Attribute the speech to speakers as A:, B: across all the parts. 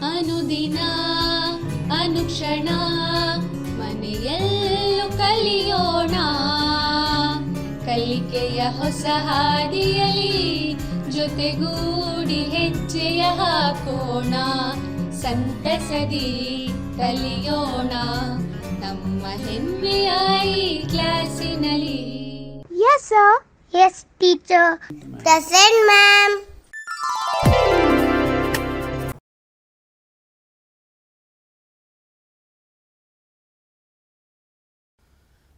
A: ಅನುದಿನ ಅನುಕ್ಷಣ ಮನೆಯಲ್ಲೂ ಕಲಿಯೋಣ, ಕಲಿಕೆಯ ಹೊಸ ಹಾದಿಯಲಿ ಜೊತೆಗೂಡಿ ಹೆಜ್ಜೆಯ ಹಾಕೋಣ, ಸಂತಸದಿ ಕಲಿಯೋಣ ನಮ್ಮ ಹೆಮ್ಮೆಯ ಈ ಕ್ಲಾಸಿನಲ್ಲಿ.
B: Yes sir. Yes teacher. Present ma'am.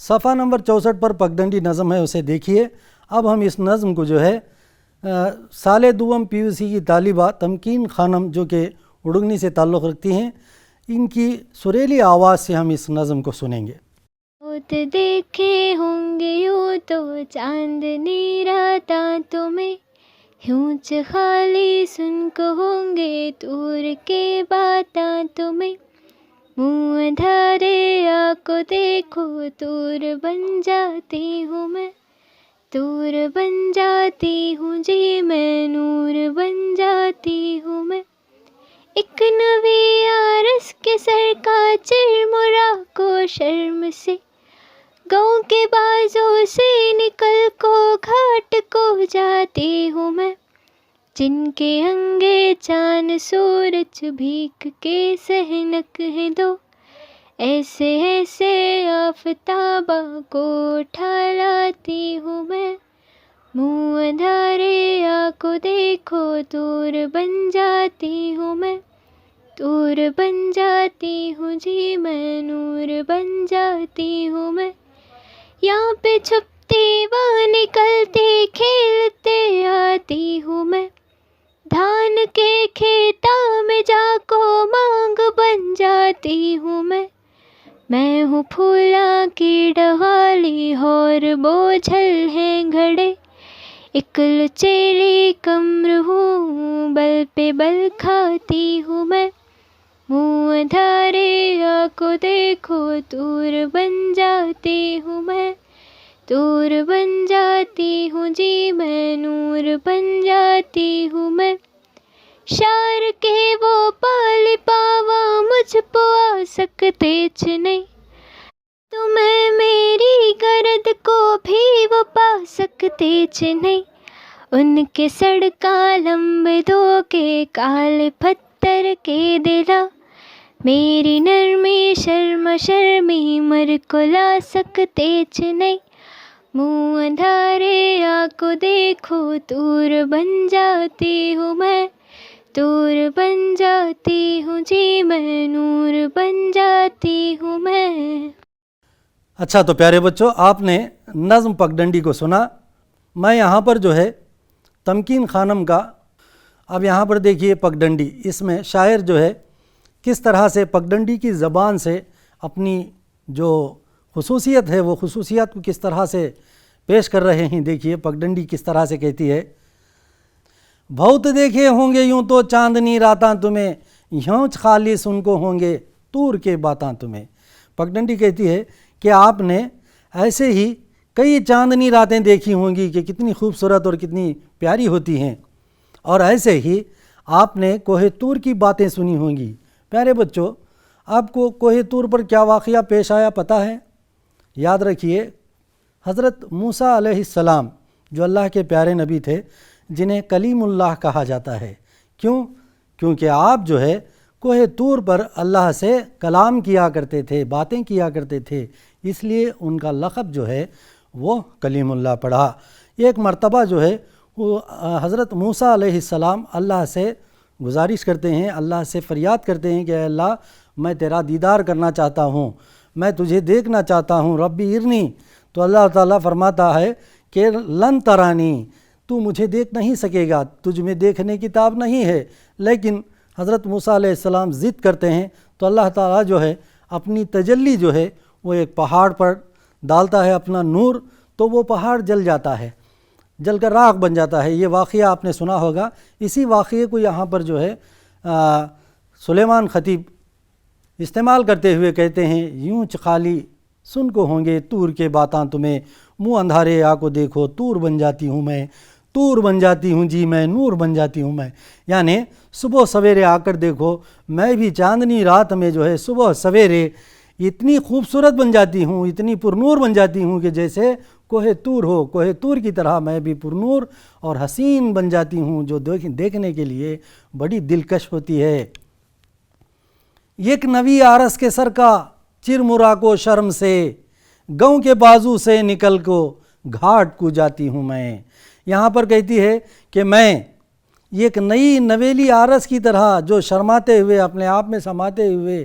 C: صفحہ نمبر 64 پر پگڈنڈی نظم ہے، اسے دیکھیے۔ اب ہم اس نظم کو جو ہے سال دوم پی یو سی کی طالبہ تمکین خانم جو کہ اڑگنی سے تعلق رکھتی ہیں، ان کی سریلی آواز سے ہم اس نظم کو سنیں گے۔
D: تو دیکھے ہوں گے یوں تو چاندنی راتاں تمہیں، یوں خالی سن کو ہوں گے دور کے باتاں تمہیں، منہ اندھارے کو دیکھو دور بن جاتی ہوں میں، دور بن جاتی ہوں جی میں، نور بن جاتی ہوں میں، ایک نوی عرص کے سر کا چرمرا کو شرم سے، گاؤں کے بازوں سے نکل کو گھاٹ کو جاتی ہوں میں، جن کے انگے چاند سورج بھیگ کے سہنک ہیں دو، ایسے ایسے آفتابہ کو اٹھا لاتی ہوں میں، منہ اندھارے کو دیکھو دور بن جاتی ہوں میں، دور بن جاتی ہوں جی میں، نور بن جاتی ہوں میں، یہاں پہ چھپتے وہاں نکلتے کھیلتے آتی ہوں میں، دھان کے کھیتوں میں جا کو مانگ بن جاتی ہوں میں ہوں پھولاں کی ڈغالی اور بوجھل ہیں گھڑے، ایک لچیلی کمر ہوں بل پہ بل کھاتی ہوں میں، منہ اندھارے کو دیکھو دور بن جاتی ہوں میں، دور بن جاتی ہوں جی میں، نور بن جاتی ہوں میں، شار کے وہ پال پاوا مجھ پہ آ سکتے نہیں، تمہیں میری گرد کو بھی وہ پا سکتے نہیں، ان کے سڑکاں لمبے دھو کے کالے پتھر کے دلا، میری نرمی شرم شرمی مر کو لا سکتے نہیں، منہ اندھارے کو دیکھو دور بن جاتی ہوں میں، دور بن جاتی ہوں جی میں، نور بن جاتی ہوں میں۔
C: اچھا تو پیارے بچوں، آپ نے نظم پگڈنڈی کو سنا۔ میں یہاں پر جو ہے تمکین خانم کا، اب یہاں پر دیکھیے پگڈنڈی، اس میں شاعر جو ہے کس طرح سے پگڈنڈی کی زبان سے اپنی جو خصوصیت ہے وہ خصوصیات کو کس طرح سے پیش کر رہے ہیں۔ دیکھیے پگڈنڈی کس طرح سے کہتی ہے، بہت دیکھے ہوں گے یوں تو چاندنی راتاں تمہیں، یوں خالی سن کو ہوں گے طور کے باتاں تمہیں۔ پگڈنڈی کہتی ہے کہ آپ نے ایسے ہی کئی چاندنی راتیں دیکھی ہوں گی کہ کتنی خوبصورت اور کتنی پیاری ہوتی ہیں، اور ایسے ہی آپ نے کوہ طور کی باتیں سنی ہوں گی۔ پیارے بچوں، آپ کو کوہ طور پر کیا واقعہ پیش آیا پتہ ہے؟ یاد رکھیے، حضرت موسیٰ علیہ السلام جو اللہ کے پیارے نبی تھے، جنہیں کلیم اللہ کہا جاتا ہے، کیونکہ آپ جو ہے کوہ طور پر اللہ سے کلام کیا کرتے تھے، باتیں کیا کرتے تھے، اس لیے ان کا لقب جو ہے وہ کلیم اللہ پڑا۔ ایک مرتبہ جو ہے وہ حضرت موسیٰ علیہ السلام اللہ سے گزارش کرتے ہیں، اللہ سے فریاد کرتے ہیں کہ اے اللہ، میں تیرا دیدار کرنا چاہتا ہوں، میں تجھے دیکھنا چاہتا ہوں، ربی ارنی۔ تو اللہ تعالیٰ فرماتا ہے کہ لن ترانی، تو مجھے دیکھ نہیں سکے گا، تجھ میں دیکھنے کی تاب نہیں ہے۔ لیکن حضرت موسیٰ علیہ السلام ضد کرتے ہیں تو اللہ تعالیٰ جو ہے اپنی تجلی جو ہے وہ ایک پہاڑ پر ڈالتا ہے اپنا نور، تو وہ پہاڑ جل جاتا ہے، جل کر راکھ بن جاتا ہے۔ یہ واقعہ آپ نے سنا ہوگا۔ اسی واقعے کو یہاں پر جو ہے سلیمان خطیب استعمال کرتے ہوئے کہتے ہیں، یوں خالی سن کو ہوں گے طور کے باتاں تمہیں، منہ اندھارے کو دیکھو طور بن جاتی ہوں میں، طور بن جاتی ہوں جی میں، نور بن جاتی ہوں میں۔ یعنی صبح سویرے آ کر دیکھو، میں بھی چاندنی رات میں جو ہے صبح سویرے اتنی خوبصورت بن جاتی ہوں، اتنی پرنور بن جاتی ہوں کہ جیسے کوہ طور ہو، کوہ طور کی طرح میں بھی پرنور اور حسین بن جاتی ہوں، جو دیکھنے کے لیے بڑی دلکش ہوتی ہے۔ یک نوی عرص کے سر کا چرمرا کو شرم سے، گاؤں کے بازو سے نکل کو گھاٹ کو جاتی ہوں میں۔ یہاں پر کہتی ہے کہ میں ایک نئی نویلی عرص کی طرح جو شرماتے ہوئے، اپنے آپ میں سماتے ہوئے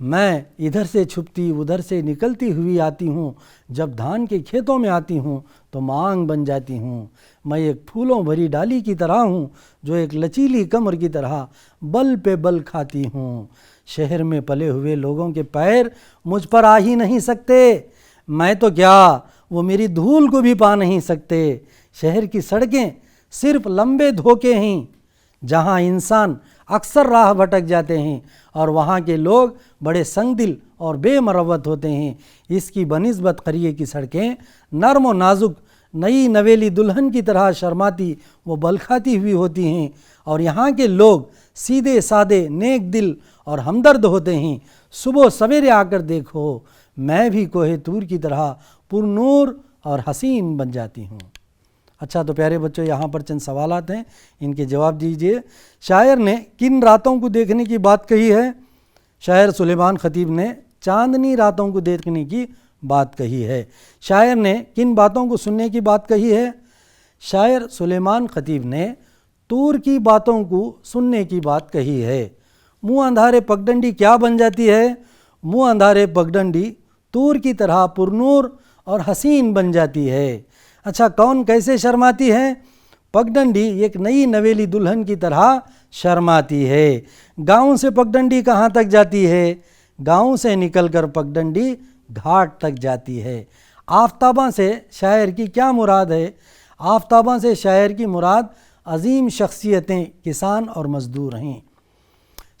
C: میں ادھر سے چھپتی ادھر سے نکلتی ہوئی آتی ہوں، جب دھان کے کھیتوں میں آتی ہوں تو مانگ بن جاتی ہوں۔ میں ایک پھولوں بھری ڈالی کی طرح ہوں جو ایک لچیلی کمر کی طرح بل پہ بل کھاتی ہوں۔ شہر میں پلے ہوئے لوگوں کے پیر مجھ پر آ ہی نہیں سکتے، میں تو کیا وہ میری دھول کو بھی پا نہیں سکتے۔ شہر کی سڑکیں صرف لمبے دھوکے ہیں جہاں انسان اکثر راہ بھٹک جاتے ہیں، اور وہاں کے لوگ بڑے سنگ دل اور بے مروت ہوتے ہیں۔ اس کی بنسبت قریے کی سڑکیں نرم و نازک نئی نویلی دلہن کی طرح شرماتی و بلکھاتی ہوئی ہوتی ہیں، اور یہاں کے لوگ سیدھے سادے نیک دل اور ہمدرد ہوتے ہیں۔ صبح سویرے آ کر دیکھو، میں بھی کوہ طور کی طرح پر نور اور حسین بن جاتی ہوں۔ اچھا تو پیارے بچوں، یہاں پر چند سوالات ہیں، ان کے جواب دیجئے۔ شاعر نے کن راتوں کو دیکھنے کی بات کہی ہے؟ شاعر سلیمان خطیب نے چاندنی راتوں کو دیکھنے کی بات کہی ہے۔ شاعر نے کن باتوں کو سننے کی بات کہی ہے؟ شاعر سلیمان خطیب نے طور کی باتوں کو سننے کی بات کہی ہے۔ منہ اندھارے پگڈنڈی کیا بن جاتی ہے؟ منہ اندھارے پگڈنڈی طور کی طرح پرنور اور حسین بن جاتی ہے۔ اچھا، کون کیسے شرماتی ہے؟ پگڈنڈی ایک نئی نویلی دلہن کی طرح شرماتی ہے۔ گاؤں سے پگڈنڈی کہاں تک جاتی ہے؟ گاؤں سے نکل کر پگڈنڈی گھاٹ تک جاتی ہے۔ آفتاباں سے شاعر کی کیا مراد ہے؟ آفتاباں سے شاعر کی مراد عظیم شخصیتیں، کسان اور مزدور ہیں۔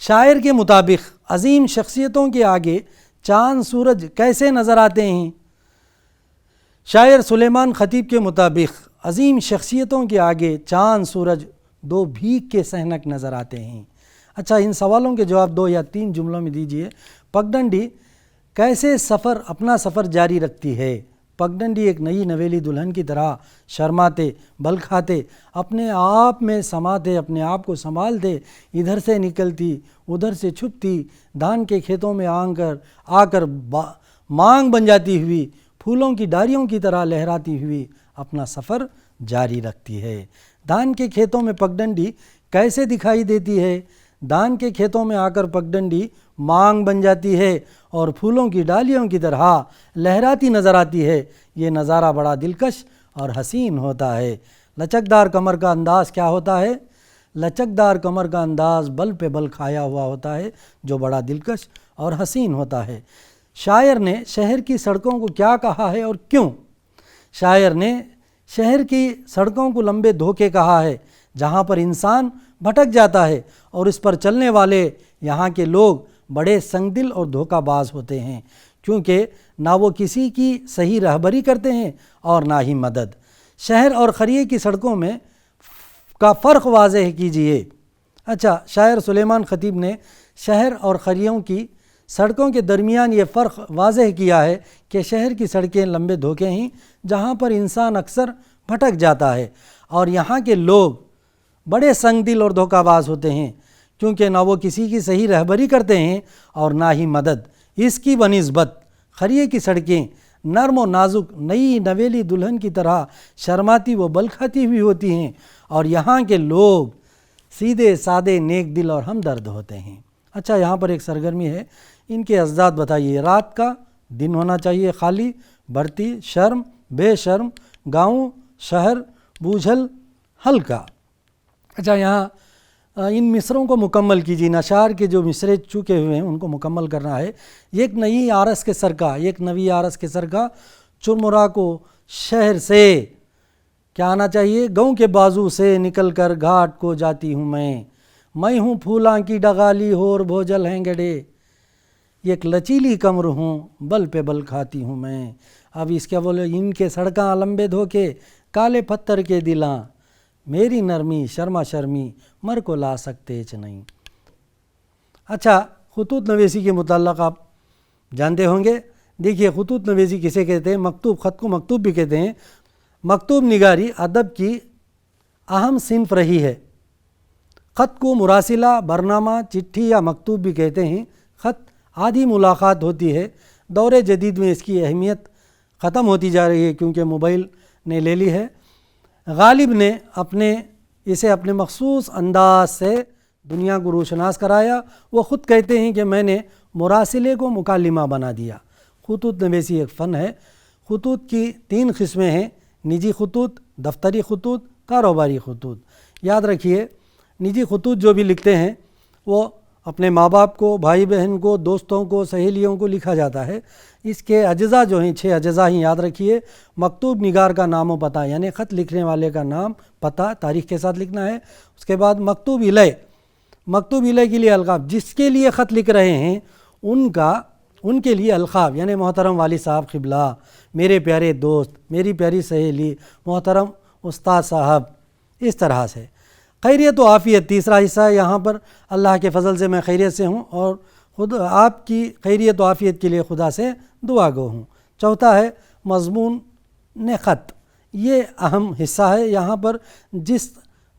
C: شاعر کے مطابق عظیم شخصیتوں کے آگے چاند سورج کیسے نظر آتے ہیں؟ شاعر سلیمان خطیب کے مطابق عظیم شخصیتوں کے آگے چاند سورج دو بھیگ کے سہنک نظر آتے ہیں۔ اچھا، ان سوالوں کے جواب 2 یا 3 جملوں میں دیجئے۔ پگڈنڈی کیسے اپنا سفر جاری رکھتی ہے؟ پگڈنڈی ایک نئی نویلی دلہن کی طرح شرماتے، بلکھاتے، اپنے آپ میں سماتے، اپنے آپ کو سنبھالتے، ادھر سے نکلتی ادھر سے چھپتی، دھان کے کھیتوں میں آ کر مانگ بن جاتی ہوئی، پھولوں کی ڈاریوں کی طرح لہراتی ہوئی اپنا سفر جاری رکھتی ہے۔ دھان کے کھیتوں میں پگڈنڈی کیسے دکھائی دیتی ہے؟ دھان کے کھیتوں میں آ کر پگڈنڈی مانگ بن جاتی ہے اور پھولوں کی ڈالیوں کی طرح لہراتی نظر آتی ہے۔ یہ نظارہ بڑا دلکش اور حسین ہوتا ہے۔ لچکدار کمر کا انداز کیا ہوتا ہے؟ لچکدار کمر کا انداز بل پہ بل کھایا ہوا ہوتا ہے، جو بڑا دلکش اور حسین ہوتا ہے۔ شاعر نے شہر کی سڑکوں کو کیا کہا ہے اور کیوں؟ شاعر نے شہر کی سڑکوں کو لمبے دھوکے کہا ہے، جہاں پر انسان بھٹک جاتا ہے، اور اس پر چلنے والے یہاں کے لوگ بڑے سنگ دل اور دھوکہ باز ہوتے ہیں، کیونکہ نہ وہ کسی کی صحیح رہبری کرتے ہیں اور نہ ہی مدد۔ شہر اور قریے کی سڑکوں میں کا فرق واضح کیجئے۔ اچھا، شاعر سلیمان خطیب نے شہر اور قریوں کی سڑکوں کے درمیان یہ فرق واضح کیا ہے کہ شہر کی سڑکیں لمبے دھوکے ہیں جہاں پر انسان اکثر بھٹک جاتا ہے، اور یہاں کے لوگ بڑے سنگ دل اور دھوکہ باز ہوتے ہیں، کیونکہ نہ وہ کسی کی صحیح رہبری کرتے ہیں اور نہ ہی مدد۔ اس کی بنسبت قریے کی سڑکیں نرم و نازک نئی نویلی دلہن کی طرح شرماتی و بلکھاتی ہوئی ہوتی ہیں، اور یہاں کے لوگ سیدھے سادے نیک دل اور ہمدرد ہوتے ہیں۔ اچھا، یہاں پر ایک سرگرمی ہے، ان کے اجزاء بتائیے۔ رات کا، دن ہونا چاہیے خالی، بڑھتی، شرم، بے شرم، گاؤں، شہر، بوجھل، ہلکا۔ اچھا، یہاں ان مصروں کو مکمل کیجیے۔ نشار کے جو مصرے چکے ہوئے ہیں ان کو مکمل کرنا ہے۔ ایک نئی آرس کے سر کا، ایک نوی آرس کے سر کا، چرمرا کو شہر سے کیا آنا چاہیے؟ گاؤں کے بازو سے نکل کر گھاٹ کو جاتی ہوں میں ہوں پھولاں کی ڈغالی ہور بھوجل ہیں گڑے، ایک لچیلی کمر ہوں بل پہ بل کھاتی ہوں میں۔ اب اس کیا بولے؟ ان کے سڑکاں لمبے دھوکے، کالے پتھر کے دلاں، میری نرمی شرما شرمی مر کو لا سکتے چ نہیں۔ اچھا، خطوط نویسی کے متعلق آپ جانتے ہوں گے۔ دیکھیے، خطوط نویسی کسے کہتے ہیں؟ مکتوب خط کو مکتوب بھی کہتے ہیں۔ مکتوب نگاری ادب کی اہم صنف رہی ہے۔ خط کو مراسلہ، برنامہ، چٹھی یا مکتوب بھی کہتے ہیں۔ خط آدھی ملاقات ہوتی ہے۔ دور جدید میں اس کی اہمیت ختم ہوتی جا رہی ہے کیونکہ موبائل نے لے لی ہے۔ غالب نے اسے اپنے مخصوص انداز سے دنیا کو روشناس کرایا. وہ خود کہتے ہیں کہ میں نے مراسلے کو مکالمہ بنا دیا. خطوط نویسی ایک فن ہے. خطوط کی 3 قسمیں ہیں: نجی خطوط، دفتری خطوط، کاروباری خطوط. یاد رکھیے نجی خطوط جو بھی لکھتے ہیں وہ اپنے ماں باپ کو، بھائی بہن کو، دوستوں کو، سہیلیوں کو لکھا جاتا ہے. اس کے اجزاء جو ہیں 6 اجزاء ہی یاد رکھیے. مکتوب نگار کا نام و پتہ، یعنی خط لکھنے والے کا نام، پتہ، تاریخ کے ساتھ لکھنا ہے. اس کے بعد مکتوب الیہ، مکتوب الیہ کے لیے القاب، جس کے لیے خط لکھ رہے ہیں ان کے لیے القاب، یعنی محترم والد صاحب قبلہ، میرے پیارے دوست، میری پیاری سہیلی، محترم استاد صاحب. اس طرح سے خیریت و عافیت تیسرا حصہ ہے. یہاں پر اللہ کے فضل سے میں خیریت سے ہوں اور خود آپ کی خیریت و عافیت کے لیے خدا سے دعا گو ہوں. چوتھا ہے مضمون خط. یہ اہم حصہ ہے. یہاں پر جس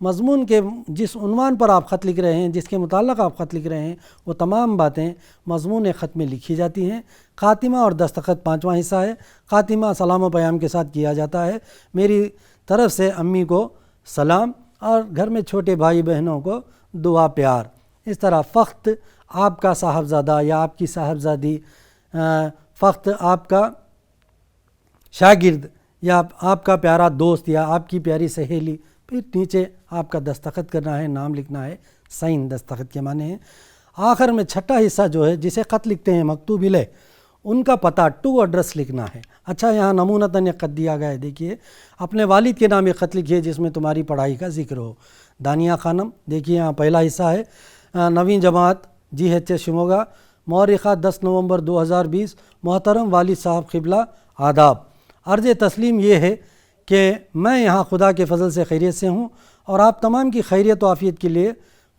C: مضمون کے جس عنوان پر آپ خط لکھ رہے ہیں، جس کے متعلق آپ خط لکھ رہے ہیں، وہ تمام باتیں مضمون خط میں لکھی جاتی ہیں. خاتمہ اور دستخط 5واں حصہ ہے. خاتمہ سلام و پیام کے ساتھ کیا جاتا ہے. میری طرف سے امی کو سلام اور گھر میں چھوٹے بھائی بہنوں کو دعا پیار. اس طرح فخت آپ کا صاحبزادہ یا آپ کی صاحبزادی، فخت آپ کا شاگرد یا آپ کا پیارا دوست یا آپ کی پیاری سہیلی. پھر نیچے آپ کا دستخط کرنا ہے، نام لکھنا ہے. سائن دستخط کے معنی ہیں. آخر میں چھٹا حصہ جو ہے جسے خط لکھتے ہیں مکتوب الیہ، ان کا پتہ ٹو ایڈریس لکھنا ہے. اچھا یہاں نمونتاً ایک خط دیا گیا ہے. دیکھیے اپنے والد کے نام ایک خط لکھیے جس میں تمہاری پڑھائی کا ذکر ہو. دانیہ خانم. دیکھیے یہاں پہلا حصہ ہے. نویں جماعت GHS شموگا. مورخہ 10 نومبر 2020. محترم والد صاحب قبلہ، آداب. عرض تسلیم یہ ہے کہ میں یہاں خدا کے فضل سے خیریت سے ہوں اور آپ تمام کی خیریت و عافیت کے لیے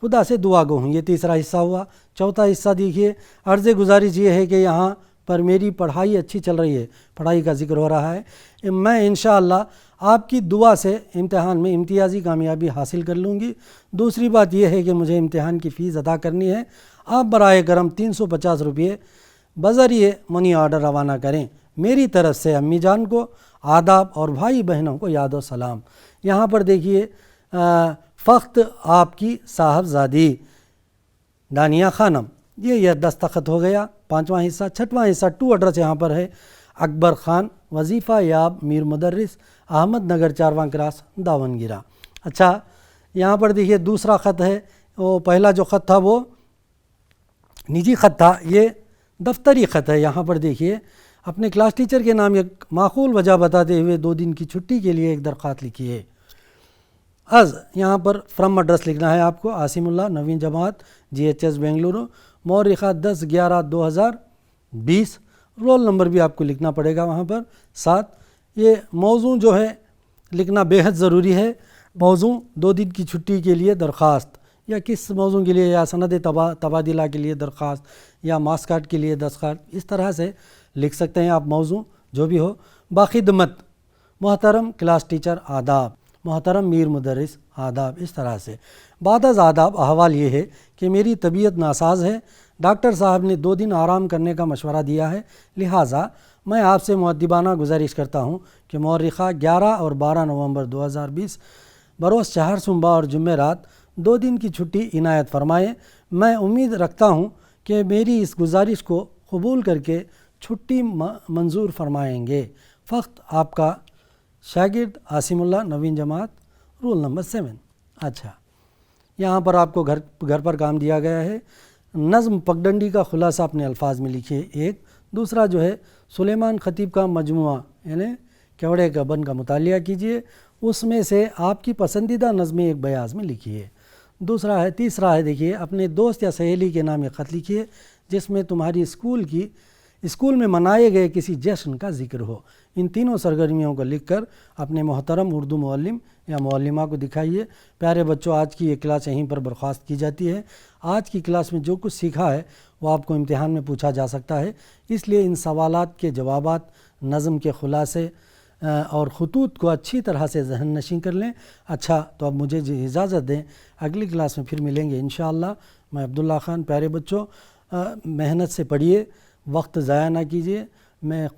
C: خدا سے دعا گو ہوں. یہ تیسرا حصہ ہوا. چوتھا حصہ دیکھیے. عرض گزارش یہ ہے کہ یہاں پر میری پڑھائی اچھی چل رہی ہے، پڑھائی کا ذکر ہو رہا ہے. میں انشاءاللہ آپ کی دعا سے امتحان میں امتیازی کامیابی حاصل کر لوں گی. دوسری بات یہ ہے کہ مجھے امتحان کی فیس ادا کرنی ہے. آپ برائے کرم 350 روپے بذریعہ منی آرڈر روانہ کریں. میری طرف سے امی جان کو آداب اور بھائی بہنوں کو یاد و سلام. یہاں پر دیکھیے فخت آپ کی صاحبزادی دانیہ خانم. یہ دستخط ہو گیا. 5واں حصہ. 6واں حصہ ٹو ایڈریس یہاں پر ہے. اکبر خان، وظیفہ یاب میر مدرس، احمد نگر 4واں کراس، داونگیرہ. اچھا یہاں پر دیکھیے دوسرا خط ہے. وہ پہلا جو خط تھا وہ نجی خط تھا، یہ دفتری خط ہے. یہاں پر دیکھیے اپنے کلاس ٹیچر کے نام ایک معقول وجہ بتاتے ہوئے 2 دن کی چھٹی کے لیے ایک درخواست لکھی ہے. یہاں پر فرام ایڈریس لکھنا ہے آپ کو. عاصم اللہ، نویں جماعت GHS بنگلورو. مورخہ 10/11/2020. رول نمبر بھی آپ کو لکھنا پڑے گا وہاں پر ساتھ. یہ موضوع جو ہے لکھنا بے حد ضروری ہے. موضوع 2 دن کی چھٹی کے لیے درخواست، یا کس موضوع کے لیے، یا سند تبادلہ کے لیے درخواست، یا مارکس کارڈ کے لیے درخواست. اس طرح سے لکھ سکتے ہیں آپ موضوع جو بھی ہو. باخدمت محترم کلاس ٹیچر آداب، محترم میر مدرس آداب. اس طرح سے بعد از آداب احوال یہ ہے کہ میری طبیعت ناساز ہے. ڈاکٹر صاحب نے 2 دن آرام کرنے کا مشورہ دیا ہے، لہٰذا میں آپ سے مؤدبانہ گزارش کرتا ہوں کہ مورخہ 11 اور 12 نومبر 2020 بروز چہارشنبہ اور جمعرات 2 دن کی چھٹی عنایت فرمائیں. میں امید رکھتا ہوں کہ میری اس گزارش کو قبول کر کے چھٹی منظور فرمائیں گے. فخت آپ کا شاگرد عاصم اللہ، نویں جماعت، رول نمبر 7. اچھا یہاں پر آپ کو گھر پر کام دیا گیا ہے. نظم پگڈنڈی کا خلاصہ اپنے الفاظ میں لکھیے ایک. دوسرا جو ہے سلیمان خطیب کا مجموعہ یعنی کیوڑے کا بن کا مطالعہ کیجئے. اس میں سے آپ کی پسندیدہ نظمیں ایک بیاض میں لکھیے. تیسرا ہے دیکھیے اپنے دوست یا سہیلی کے نام ایک خط لکھیے جس میں تمہاری اسکول میں منائے گئے کسی جشن کا ذکر ہو. ان تینوں سرگرمیوں کو لکھ کر اپنے محترم اردو معلم یا معلمہ کو دکھائیے. پیارے بچوں، آج کی یہ کلاس یہیں پر برخاست کی جاتی ہے. آج کی کلاس میں جو کچھ سیکھا ہے وہ آپ کو امتحان میں پوچھا جا سکتا ہے، اس لیے ان سوالات کے جوابات، نظم کے خلاصے اور خطوط کو اچھی طرح سے ذہن نشین کر لیں. اچھا تو اب مجھے اجازت دیں، اگلی کلاس میں پھر ملیں گے انشاءاللہ. میں عبداللہ خان. پیارے بچوں، محنت سے پڑھیے، وقت ضائع نہ کیجیے.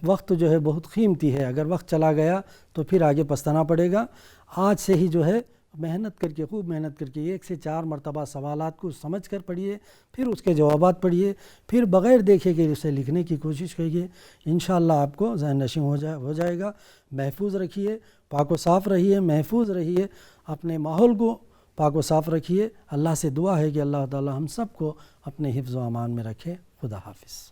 C: وقت جو ہے بہت قیمتی ہے، اگر وقت چلا گیا تو پھر آگے پچھتانا پڑے گا. آج سے ہی جو ہے محنت کر کے خوب محنت کر کے 1 سے 4 مرتبہ سوالات کو سمجھ کر پڑھیے، پھر اس کے جوابات پڑھیے، پھر بغیر دیکھے کہ اسے لکھنے کی کوشش کریے، انشاءاللہ آپ کو ذہن نشین ہو جائے گا۔ محفوظ رکھیے، پاک و صاف رہیے، محفوظ رہیے، اپنے ماحول کو پاک و صاف رکھیے۔ اللہ سے دعا ہے کہ اللہ تعالی ہم سب کو اپنے حفظ و امان میں رکھے۔ خدا حافظ۔